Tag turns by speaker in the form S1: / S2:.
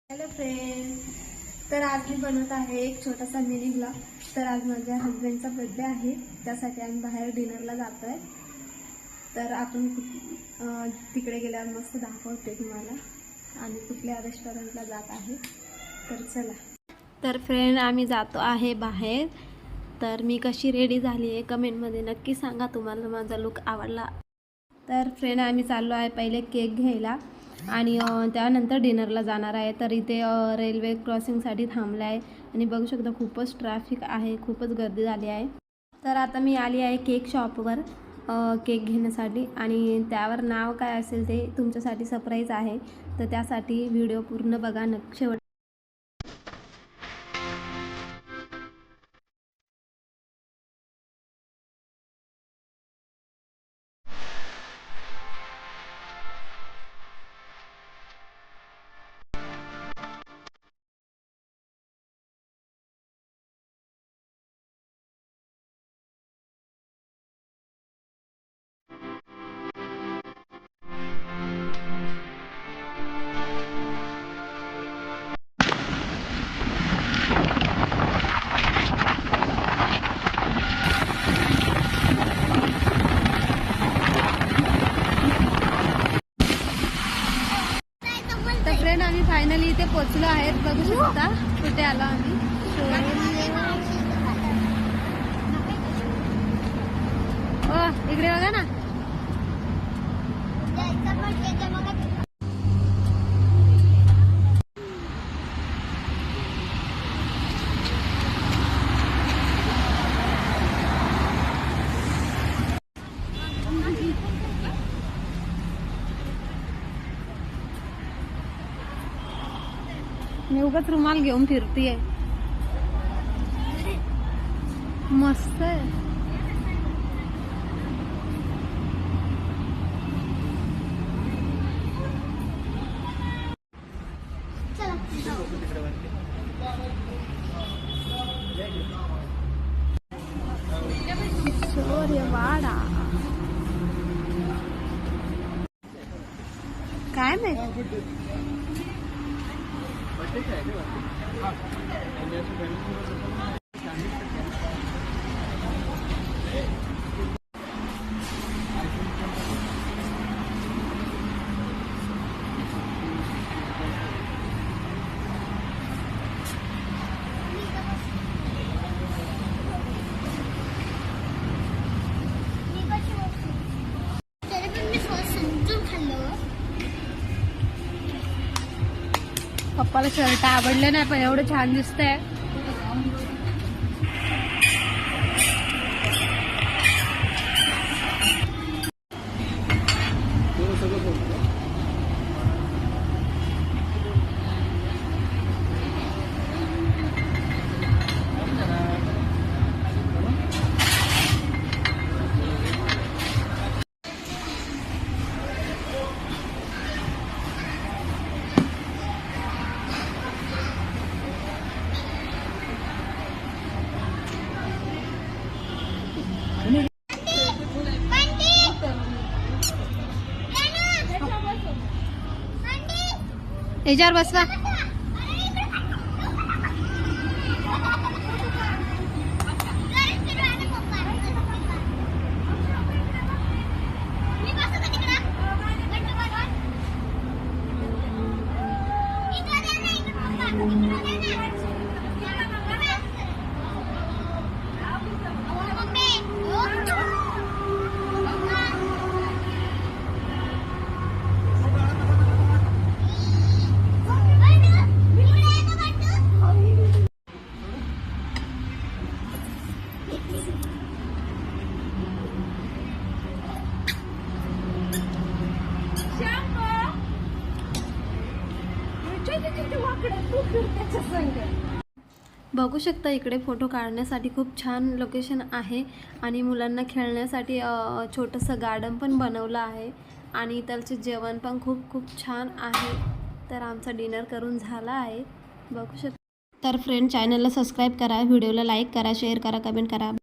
S1: Hello friend, तर आज मी बनवत आहे एक छोटासा मिनी ब्लॉग. तर आज माझ्या हस्बंडचा बर्थडे आहे, त्यासाठी आम्ही बाहेर डिनरला जातो आहे. तर आपण तिकडे गेल्यावर मस्त दाखवते तुम्हाला आम्ही कुठल्या रेस्टॉरंटला जात आहे. तर चला. तर फ्रेंड, आम्ही जातो आहे बाहेर. तर मी कशी रेडी झाली आहे कमेंटमध्ये नक्की सांगा, तुम्हाला माझा लुक आवडला. तर फ्रेंड, आम्ही चाललो आहे पहिले केक घ्यायला आणि त्यानंतर डिनरला जाणार आहे. तर इथे रेल्वे क्रॉसिंगसाठी थांबलं आहे आणि बघू शकता खूपच ट्रॅफिक आहे, खूपच गर्दी झाली आहे. तर आता मी आली आहे केक शॉपवर केक घेण्यासाठी आणि त्यावर नाव काय असेल ते तुमच्यासाठी सरप्राईज आहे. तर त्यासाठी व्हिडिओ पूर्ण बघा शेवट. तर फ्रेंड, आम्ही फायनली इथे पोहोचलो आहेत. बघू शकता कुठे आलो आम्ही. इकडे बघा ना. मी उगाच रुमाल घेऊन फिरतीये. मस्त आहे. सूर्यवाडा काय माहिती. पप्पाला शर्ट आवडलं नाही, पण एवढं छान दिसतंय. याच्यावर बसवा. बघू शकता इकडे फोटो काढण्यासाठी खूप छान लोकेशन आहे आणि मुलांना खेळण्यासाठी छोटंसं गार्डन पण बनवलं आहे आणि त्याचे जेवण पण खूप खूप छान आहे. तर आमचा डिनर करून झाला आहे, बघू शकता. तर फ्रेंड, चॅनलला सबस्क्राईब करा, व्हिडिओला लाईक करा, शेअर करा, कमेंट करा.